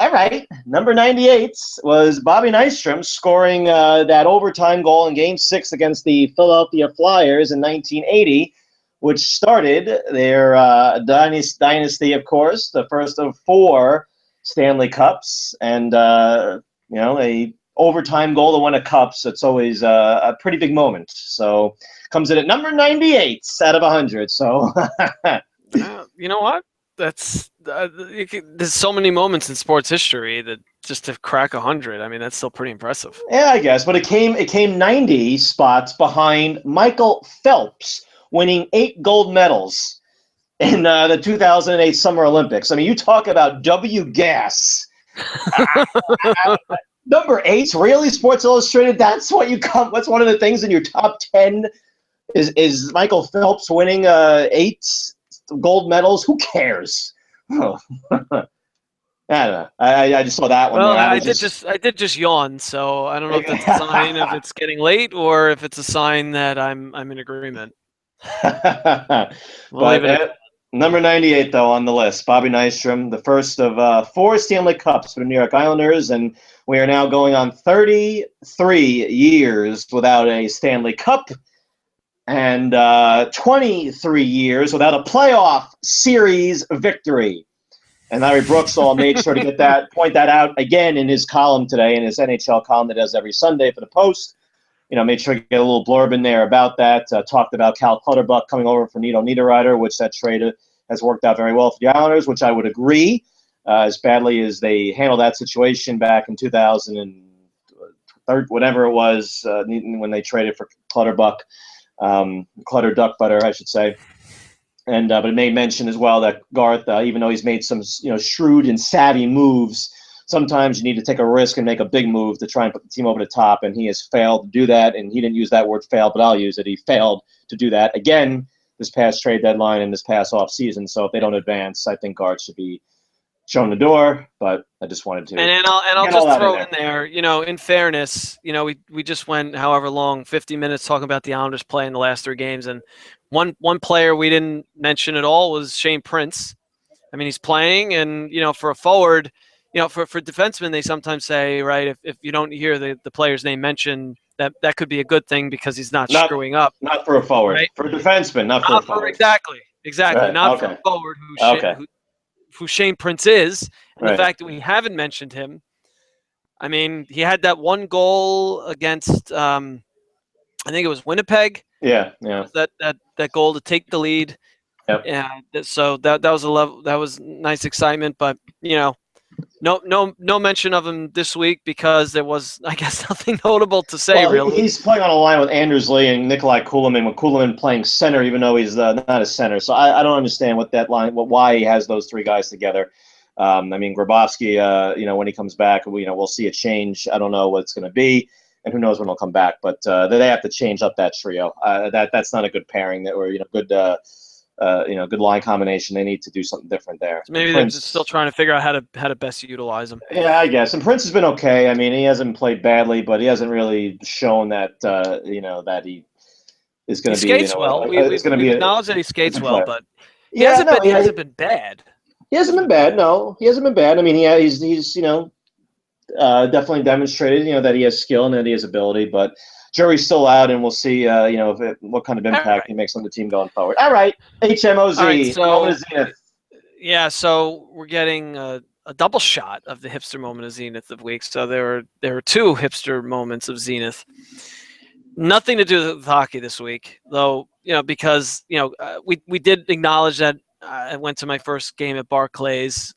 All right. Number 98 was Bobby Nystrom scoring that overtime goal in Game 6 against the Philadelphia Flyers in 1980, which started their dynasty, of course, the first of 4 Stanley Cups, and a overtime goal to win a cup. So it's always a pretty big moment. So comes in at number 98 out of 100. So You know what? There's so many moments in sports history that just to crack 100. I mean, that's still pretty impressive. Yeah, I guess, but it came 90 spots behind Michael Phelps, winning 8 gold medals in the 2008 Summer Olympics. I mean, you talk about W gas. Number 8, really? Sports Illustrated. That's what you come. That's one of the things in your top 10 is Michael Phelps winning 8 gold medals. Who cares? Oh. I don't know. I just saw that one. Well, There. I did just yawn, so I don't know if that's a sign of it's getting late or if it's a sign that I'm in agreement. We'll leave it But number 98, though, on the list, Bobby Nystrom, the first of 4 Stanley Cups for the New York Islanders, and we are now going on 33 years without a Stanley Cup and 23 years without a playoff series victory. And Larry Brooksall made sure to point that out again in his column today, in his NHL column that he does every Sunday for the Post. Made sure to get a little blurb in there about that. Talked about Cal Clutterbuck coming over for Nito Niederreiter, which that trade has worked out very well for the Islanders, which I would agree. As badly as they handled that situation back in 2003, whatever it was, when they traded for Clutterbuck, Clutter Duck Butter, I should say. And but it made mention as well that Garth, even though he's made some shrewd and savvy moves, sometimes you need to take a risk and make a big move to try and put the team over the top, and he has failed to do that. And he didn't use that word fail, but I'll use it. He failed to do that again this past trade deadline and this past off season. So if they don't advance, I think Garth should be shown the door. But I just wanted to. And I'll just throw in there, in fairness, we just went however long, 50 minutes talking about the Islanders playing the last 3 games, and one player we didn't mention at all was Shane Prince. I mean, he's playing, and for a forward, for defensemen, they sometimes say, right, if you don't hear the player's name mentioned, that could be a good thing because he's not screwing up. Not for a forward, right? For a defenseman, not for a forward. Exactly, right. Not for a forward who Shane Prince is, and the fact that we haven't mentioned him. I mean, he had that one goal against, I think it was Winnipeg. Yeah. That goal to take the lead. Yep. Yeah. So that was a level. That was nice excitement, but no mention of him this week because there was, I guess, nothing notable to say. Really, he's playing on a line with Anders Lee and Nikolai Kulemin. With Kulemin playing center, even though he's not a center. So I don't understand why he has those 3 guys together. I mean, Grabovski, when he comes back, we'll see a change. I don't know what it's going to be, and who knows when he'll come back. But they have to change up that trio. That's not a good pairing. Good line combination. They need to do something different there. So maybe they're just still trying to figure out how to best utilize him. Yeah, I guess. And Prince has been okay. I mean, he hasn't played badly, but he hasn't really shown that that he is going to be. He skates well. We acknowledge that he skates well, but he hasn't been bad. He hasn't been bad. No, he hasn't been bad. I mean, he's definitely demonstrated that he has skill and that he has ability, but jury's still out, and we'll see what kind of impact he makes on the team going forward. All right, HMOZ. All right, so, yeah, so we're getting a double shot of the hipster moment of Zenith of week. So there were 2 hipster moments of Zenith. Nothing to do with hockey this week, though. Because we did acknowledge that I went to my first game at Barclays,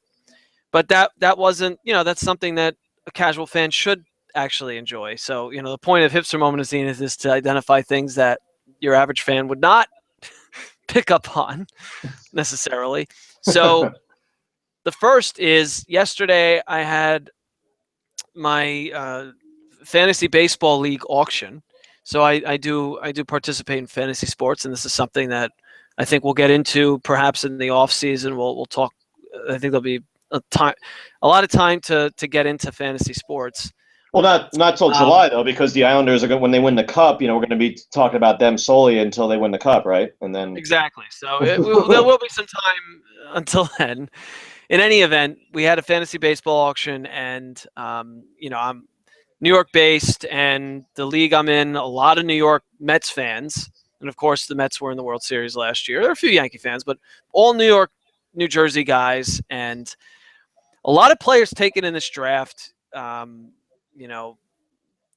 but that wasn't that's something that a casual fan should actually enjoy. So the point of hipster moment of Zenith is to identify things that your average fan would not pick up on necessarily. So the first is yesterday I had my fantasy baseball league auction. So I do participate in fantasy sports, and this is something that I think we'll get into perhaps in the off season. We'll talk. I think there'll be a lot of time to get into fantasy sports. Well, not till July though, because the Islanders are when they win the cup. We're going to be talking about them solely until they win the cup, right? And then exactly. So there will be some time until then. In any event, we had a fantasy baseball auction, and I'm New York based, and the league I'm in, a lot of New York Mets fans, and of course the Mets were in the World Series last year. There are a few Yankee fans, but all New York, New Jersey guys, and a lot of players taken in this draft.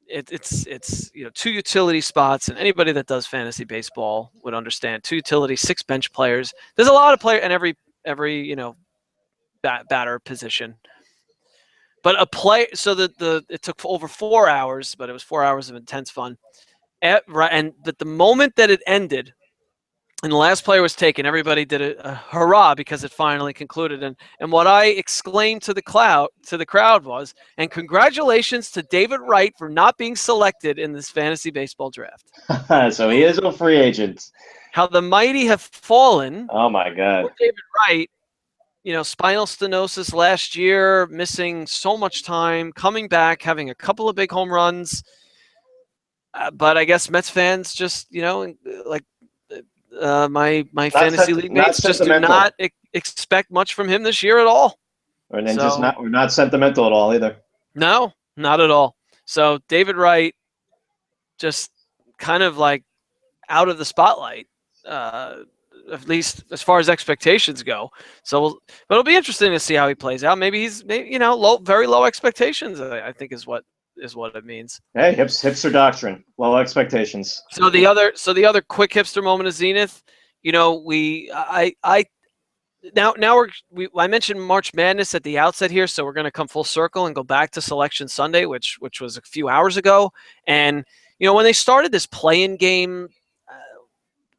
it's two utility spots, and anybody that does fantasy baseball would understand. 2 utility, 6 bench players. There's a lot of players in every batter position. But so it took over 4 hours, but it was 4 hours of intense fun. And the moment that it ended, and the last player was taken, everybody did a hurrah because it finally concluded. And what I exclaimed to the crowd was, and congratulations to David Wright for not being selected in this fantasy baseball draft. So he is a free agent. How the mighty have fallen. Oh my God. David Wright, spinal stenosis last year, missing so much time, coming back, having a couple of big home runs. But I guess Mets fans just, my fantasy league mates just do not expect much from him this year at all. We're not sentimental at all either. No, not at all. So David Wright just kind of like out of the spotlight, at least as far as expectations go. So, but it'll be interesting to see how he plays out. Maybe he's very low expectations, I think is what it means. Hey, hipster doctrine, low expectations. So the other quick hipster moment of Zenith, I mentioned March Madness at the outset here, so we're going to come full circle and go back to Selection Sunday, which was a few hours ago. And when they started this play-in game,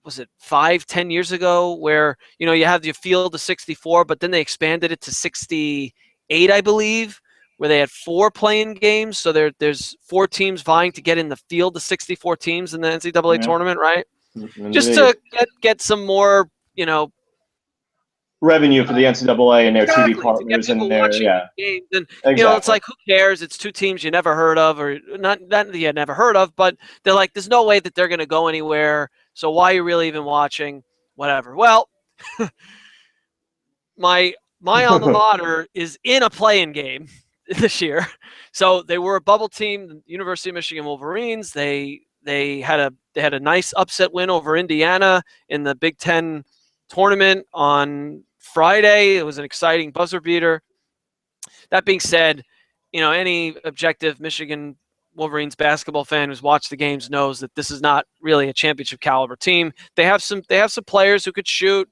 was it 5-10 years ago, where you have your field of 64, but then they expanded it to 68, I believe, where they had 4 play-in games. So there's 4 teams vying to get in the field of 64 teams in the NCAA tournament, right? Indeed. Just to get some more, revenue for the NCAA and their TV partners and their games. And it's like, who cares? It's 2 teams you never heard of, or not you never heard of, but they're like, there's no way that they're going to go anywhere. So why are you really even watching? Whatever. Well, my alma mater is in a play-in game this year. So they were a bubble team, the University of Michigan Wolverines. They had a nice upset win over Indiana in the Big Ten tournament on Friday. It was an exciting buzzer beater. That being said, any objective Michigan Wolverines basketball fan who's watched the games knows that this is not really a championship caliber team. They have some players who could shoot.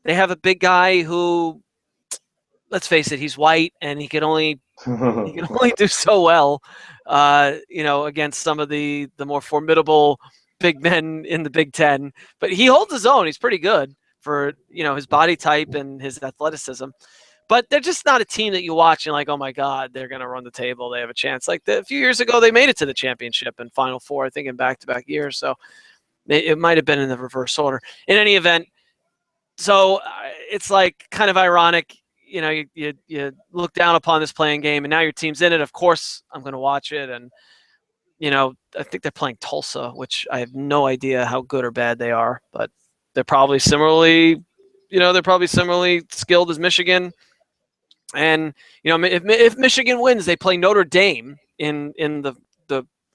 They have a big guy who, let's face it, he's white and he can only do so well, against some of the more formidable big men in the Big Ten. But he holds his own. He's pretty good for his body type and his athleticism. But they're just not a team that you watch and like, oh my God, they're going to run the table. They have a chance. Like a few years ago, they made it to the championship and Final Four, I think, in back-to-back years. So it might have been in the reverse order. In any event, so it's like kind of ironic. You look down upon this playing game, and now your team's in it. Of course, I'm going to watch it. And I think they're playing Tulsa, which I have no idea how good or bad they are, but they're probably similarly skilled as Michigan. And if Michigan wins, they play Notre Dame in the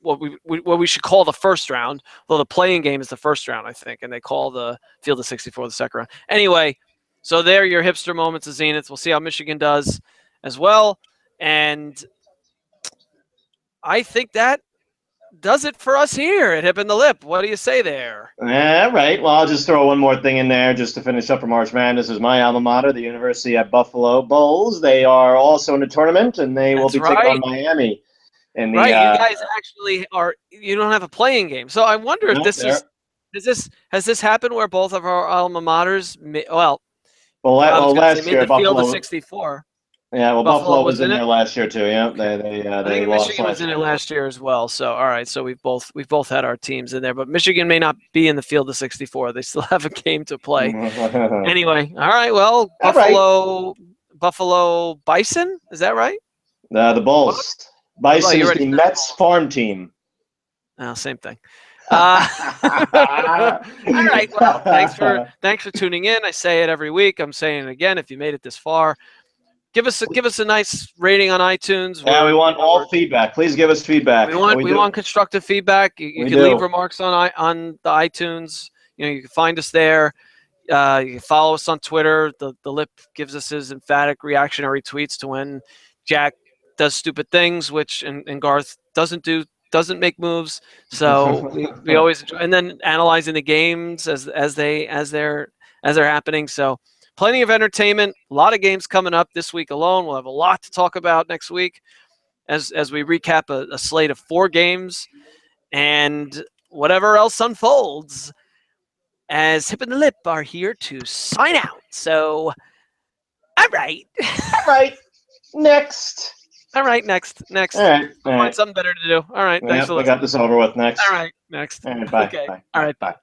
what we should call the first round. Well, the playing game is the first round, I think, and they call the field of 64 the second round. Anyway, so there are your hipster moments of Zenith. We'll see how Michigan does as well, and I think that does it for us here at Hip and the Lip. What do you say there? All right. Well, I'll just throw one more thing in there just to finish up for March Madness. Is my alma mater, the University at Buffalo Bulls. They are also in the tournament, and they will be taking on Miami. And you guys actually are. You don't have a playing game, so I wonder if has this happened where both of our alma maters? Last year the field of 64. Yeah, well, Buffalo was in there last year too. Yeah, I think Michigan was in it last year as well. So all right, so we've both had our teams in there, but Michigan may not be in the field of 64. They still have a game to play. Anyway, all right. Well, Buffalo Bison, is that right? The Bulls. Bison is the Mets farm team. Oh, same thing. All right. Well, thanks for tuning in. I say it every week. I'm saying it again. If you made it this far, give us a nice rating on iTunes. Yeah, we want all feedback. Please give us feedback. We want constructive feedback. You can leave remarks on the iTunes. You can find us there. You can follow us on Twitter. The Lip gives us his emphatic reactionary tweets to when Jack does stupid things, and Garth doesn't do doesn't make moves. So we always enjoy, and then analyzing the games as they're happening. So plenty of entertainment. A lot of games coming up this week alone. We'll have a lot to talk about next week as we recap a slate of 4 games and whatever else unfolds. As Hip and the Lip are here to sign out. So, all right. All right. Next. All right, next. All right. Find something better to do. All right, thanks Yep, for I listening. got this over with. Next. All right, next. All right, bye. Okay. Bye. All right, Bye.